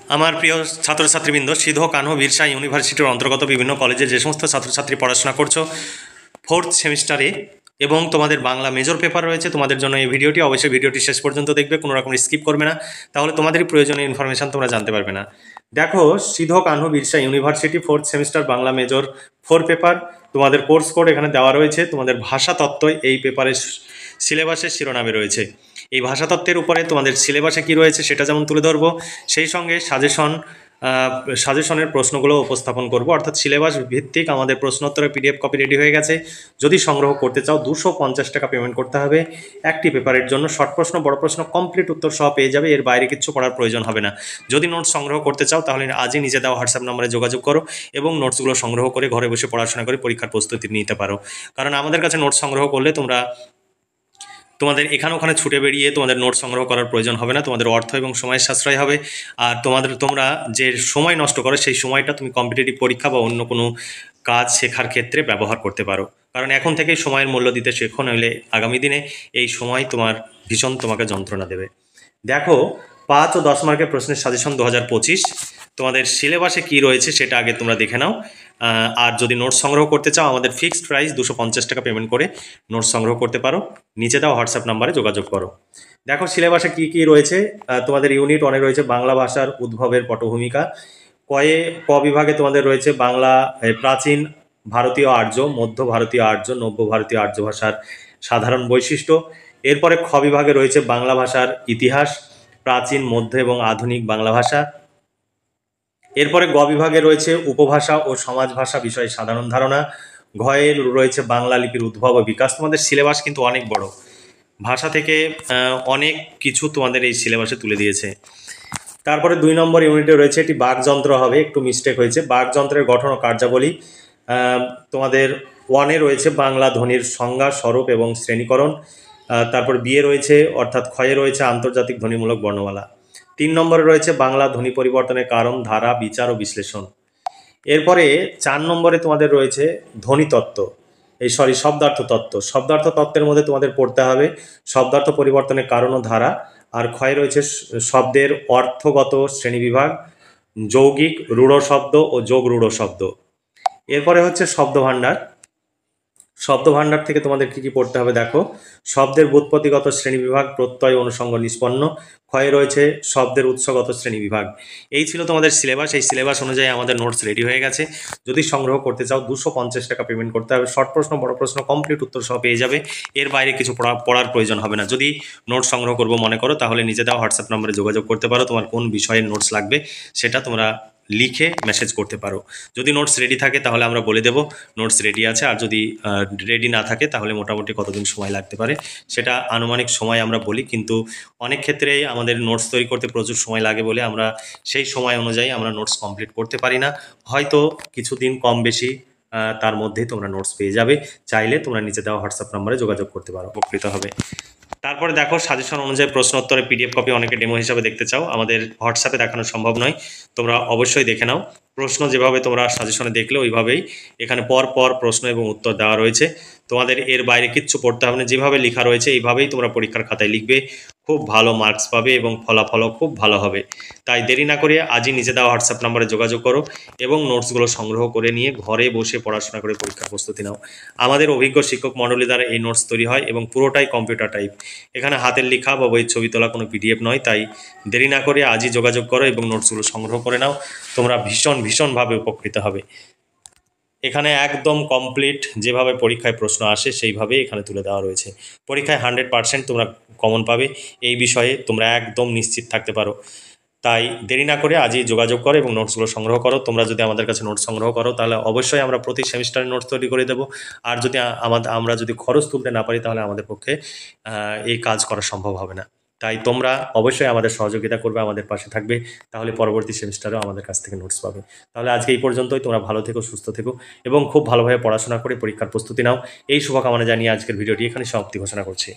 আমার প্রিয় ছাত্রছাত্রীবৃন্দ, সিধু কানহু বিরসা ইউনিভার্সিটির অন্তর্গত বিভিন্ন কলেজে যে সমস্ত ছাত্রছাত্রী পড়াশোনা করছো ফোর্থ সেমিস্টারে এবং তোমাদের বাংলা মেজর পেপার রয়েছে, তোমাদের জন্য এই ভিডিওটি অবশ্যই ভিডিওটি শেষ পর্যন্ত দেখবে, কোনো রকম স্কিপ করবে না, তাহলে তোমাদেরই প্রয়োজনীয় ইনফরমেশান তোমরা জানতে পারবে না। দেখো, Sidhu Kanhu Birsa university fourth semester Bangla major 4 paper, তোমাদের কোর্স কোড এখানে দেওয়া রয়েছে। তোমাদের ভাষাতত্ত্ব এই পেপারের সিলেবাসের শিরোনামে রয়েছে। এই ভাষাতত্ত্বের উপরে তোমাদের সিলেবাসে কি রয়েছে সেটা যেমন তুলে ধরবো, সেই সঙ্গে সাজেশনের প্রশ্নগুলো উপস্থাপন করব। অর্থাৎ সিলেবাস ভিত্তিক আমাদের প্রশ্নোত্তরের পিডিএফ কপি রেডি হয়ে গেছে। যদি সংগ্রহ করতে চাও 250 টাকা পেমেন্ট করতে হবে একটি পেপারের জন্য। শর্ট প্রশ্ন, বড় প্রশ্ন, কমপ্লিট উত্তর সহ পেয়ে যাবে, এর বাইরে কিচ্ছু পড়ার প্রয়োজন হবে না। যদি নোটস সংগ্রহ করতে চাও তাহলে আজই নিজে দেওয়া হোয়াটসঅ্যাপ নম্বরে যোগাযোগ করো এবং নোটসগুলো সংগ্রহ করে ঘরে বসে পড়াশোনা করে পরীক্ষার প্রস্তুতি নিতে পারো। কারণ আমাদের কাছে নোটস সংগ্রহ করলে তোমাদের এখানে ওখানে ছুটে বেরিয়ে তোমাদের নোট সংগ্রহ করার প্রয়োজন হবে না, তোমাদের অর্থ এবং সময়ের সাশ্রয় হবে। আর তোমরা যে সময় নষ্ট করো সেই সময়টা তুমি কম্পিটিটিভ পরীক্ষা বা অন্য কোনো কাজ শেখার ক্ষেত্রে ব্যবহার করতে পারো। কারণ এখন থেকেই সময়ের মূল্য দিতে শেখো, নইলে আগামী দিনে এই সময় ভীষণ তোমাকে যন্ত্রণা দেবে। দেখো, 5 ও 10 মার্কের প্রশ্নের সাজেশন 2025 তোমাদের সিলেবাসে কি রয়েছে সেটা আগে তোমরা দেখে নাও। আর যদি নোটস সংগ্রহ করতে চাও আমাদের ফিক্সড প্রাইস 250 টাকা পেমেন্ট করে নোটস সংগ্রহ করতে পারো। নিচে দাও হোয়াটসঅ্যাপ নাম্বারে যোগাযোগ করো। দেখো সিলেবাসে কি কি রয়েছে। তোমাদের ইউনিট 1-এ রয়েছে বাংলা ভাষার উদ্ভবের পটভূমিকা। ক বিভাগে তোমাদের রয়েছে বাংলা প্রাচীন ভারতীয় আর্য, মধ্য ভারতীয় আর্য, নব্য ভারতীয় আর্য ভাষার সাধারণ বৈশিষ্ট্য। এরপরে খ বিভাগে রয়েছে বাংলা ভাষার ইতিহাস, প্রাচীন, মধ্য এবং আধুনিক বাংলা ভাষা। এরপরে গ বিভাগে রয়েছে উপভাষা ও সমাজ ভাষা বিষয়ে সাধারণ ধারণা। ঘয়ে রয়েছে বাংলা লিপির উদ্ভব ও বিকাশ। তোমাদের সিলেবাস কিন্তু অনেক বড়, ভাষা থেকে অনেক কিছু তোমাদের এই সিলেবাসে তুলে দিয়েছে। তারপরে 2 নম্বর ইউনিটে রয়েছে একটি বাকযন্ত্র হবে, একটু মিস্টেক হয়েছে, বাকযন্ত্রের গঠন ও কার্যাবলী। তোমাদের 1-এ রয়েছে বাংলা ধ্বনির সংজ্ঞা, স্বরূপ এবং শ্রেণীকরণ। তারপর বিয়ে রয়েছে, অর্থাৎ ক্ষয়ে রয়েছে আন্তর্জাতিক ধ্বনিমূলক বর্ণমালা। 3 নম্বরে রয়েছে বাংলা ধ্বনি পরিবর্তনের কারণ, ধারা, বিচার ও বিশ্লেষণ। এরপরে 4 নম্বরে তোমাদের রয়েছে ধ্বনিতত্ত্ব, শব্দার্থ তত্ত্ব। শব্দার্থ তত্ত্বের মধ্যে তোমাদের পড়তে হবে শব্দার্থ পরিবর্তনের কারণ ও ধারা। আর ক্ষয় রয়েছে শব্দের অর্থগত শ্রেণীবিভাগ, যৌগিক রূঢ় শব্দ ও যোগ রূঢ় শব্দ। এরপরে হচ্ছে শব্দভাণ্ডার। শব্দভাণ্ডার থেকে তোমাদের কি কি পড়তে হবে দেখো, শব্দের ব্যুৎপত্তিগত শ্রেণীবিভাগ, প্রত্যয়, অনুষঙ্গ, নিষ্পন্ন। ক্ষয়ে রয়েছে শব্দের উৎসগত শ্রেণীবিভাগ। এই ছিল তোমাদের সিলেবাস। এই সিলেবাস অনুযায়ী আমাদের নোটস রেডি হয়ে গেছে। যদি সংগ্রহ করতে চাও 250 টাকা পেমেন্ট করতে হবে। শর্ট প্রশ্ন, বড় প্রশ্ন, কমপ্লিট উত্তর সহ পেয়ে যাবে, এর বাইরে কিছু পড়ার প্রয়োজন হবে না। যদি নোটস সংগ্রহ করবো মনে করো তাহলে নিজে দেওয়া হোয়াটসঅ্যাপ নম্বরে যোগাযোগ করতে পারো। তোমার কোন বিষয়ের নোটস লাগবে সেটা তোমরা লিখে মেসেজ করতে পারো। যদি নোটস রেডি থাকে তাহলে আমরা বলে দেব নোটস রেডি আছে, আর যদি রেডি না থাকে তাহলে মোটামুটি কতদিন সময় লাগতে পারে সেটা আনুমানিক সময় আমরা বলি, কিন্তু অনেক ক্ষেত্রেই আমাদের নোটস তৈরি করতে প্রচুর সময় লাগে বলে আমরা সেই সময় অনুযায়ী আমরা নোটস কমপ্লিট করতে পারি না। হয়তো কিছুদিন কম বেশি তার মধ্যেই তোমরা নোটস পেয়ে যাবে। চাইলে তোমরা নিচে দেওয়া হোয়াটসঅ্যাপ নম্বরে যোগাযোগ করতে পারো, উপকৃত হবে। তারপরে দেখো, সাজেশন অনুযায়ী প্রশ্ন উত্তরের পিডিএফ কপি অনেকে ডেমো হিসাবে দেখতে চাও, আমাদের হোয়াটসঅ্যাপে দেখানো সম্ভব নয়, তোমরা অবশ্যই দেখে নাও। প্রশ্ন যেভাবে তোমরা সাজেশনে দেখলে ওইভাবেই এখানে পর পর প্রশ্ন এবং উত্তর দেওয়া রয়েছে। তোমাদের এর বাইরে কিচ্ছু পড়তে হবে না, যেভাবে লেখা রয়েছে এইভাবেই তোমরা পরীক্ষার খাতায় লিখবে, খুব ভালো মার্কস পাবে এবং ফলাফলও খুব ভালো হবে। তাই দেরি না করে আজই নিজে দেওয়া হোয়াটসঅ্যাপ নম্বরে যোগাযোগ করো এবং নোটসগুলো সংগ্রহ করে নিয়ে ঘরে বসে পড়াশোনা করে পরীক্ষার প্রস্তুতি নাও। আমাদের অভিজ্ঞ শিক্ষক মণ্ডলী দ্বারা এই নোটস তৈরি হয় এবং পুরোটাই কম্পিউটার টাইপ। এখানে হাতের লেখা বা বইয়ের ছবি তোলা কোনো পিডিএফ নয়। তাই দেরি না করে আজই যোগাযোগ করো এবং নোটসগুলো সংগ্রহ করে নাও, তোমরা ভীষণভাবে উপকৃত হবে। এখানে একদম কমপ্লিট যেভাবে পরীক্ষায় প্রশ্ন আসে সেইভাবেই এখানে তুলে দেওয়া রয়েছে। পরীক্ষায় 100% তোমরা কমন পাবে, এই বিষয়ে তোমরা একদম নিশ্চিত থাকতে পারো। তাই দেরি না করে আজই যোগাযোগ করো এবং নোটসগুলো সংগ্রহ করো। তোমরা যদি আমাদের কাছে নোটস সংগ্রহ করো তাহলে অবশ্যই আমরা প্রতি সেমিস্টারে নোটস তৈরি করে দেবো। আর যদি আমরা যদি খরচ তুলতে না পারি তাহলে আমাদের পক্ষে এই কাজ করা সম্ভব হবে না। তাই তোমরা অবশ্যই আমাদের সহযোগিতা করবে, আমাদের পাশে থাকবে, তাহলে পরবর্তী সেমিস্টারেও আমাদের কাছ থেকে নোটস পাবে। তাহলে আজকে এই পর্যন্তই। তোমরা ভালো থেকো, সুস্থ থেকো এবং খুব ভালোভাবে পড়াশোনা করে পরীক্ষার প্রস্তুতি নাও। এই শুভকামনা জানিয়ে আজকের ভিডিওটি এখানে সমাপ্তি ঘোষণা করছি।